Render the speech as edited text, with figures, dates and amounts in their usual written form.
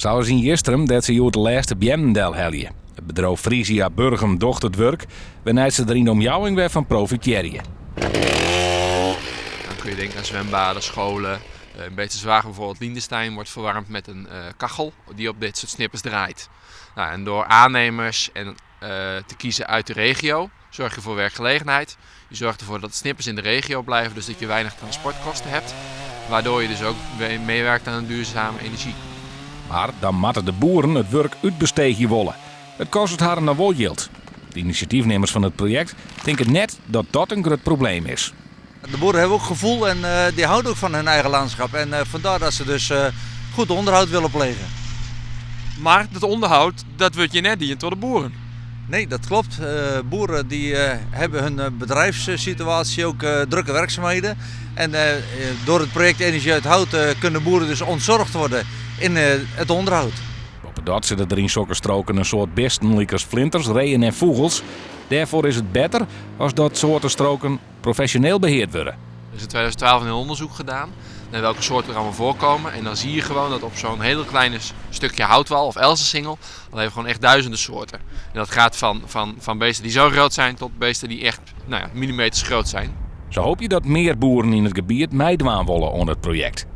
Zoals in Jistrum dat ze de laatste bjemmendel helje. Het bedrijf Frisia Burgum docht het werk, wanneer ze er in de omjouwing weer van profiteren. Dan kun je denken aan zwembaden, scholen. In Beterswagen bijvoorbeeld Liendestein wordt verwarmd met een kachel die op dit soort snippers draait. Nou, en door aannemers te kiezen uit de regio zorg je voor werkgelegenheid. Je zorgt ervoor dat de snippers in de regio blijven, dus dat je weinig transportkosten hebt. Waardoor je dus ook meewerkt aan een duurzame energie. Maar dan moeten de boeren het werk uitbesteden willen. Het kost het haar naar wel geld. De initiatiefnemers van het project denken net dat dat een groot probleem is. De boeren hebben ook gevoel en die houden ook van hun eigen landschap. En vandaar dat ze dus goed onderhoud willen plegen. Maar dat onderhoud, dat wordt je net niet door de boeren. Nee, dat klopt. Boeren die hebben hun bedrijfssituatie ook drukke werkzaamheden. En door het project Energie uit Hout kunnen boeren dus ontzorgd worden in het onderhoud. Op dat zitten er in zulke stroken een soort besten als vlinders, reeën en vogels. Daarvoor is het beter als dat soorten stroken professioneel beheerd worden. Er is in 2012 een onderzoek gedaan naar welke soorten er allemaal voorkomen. En dan zie je gewoon dat op zo'n heel klein stukje houtwal of elsensingel, dan hebben we gewoon echt duizenden soorten. En dat gaat van beesten die zo groot zijn tot beesten die echt millimeters groot zijn. Zo hoop je dat meer boeren in het gebied meedoen willen aan het project.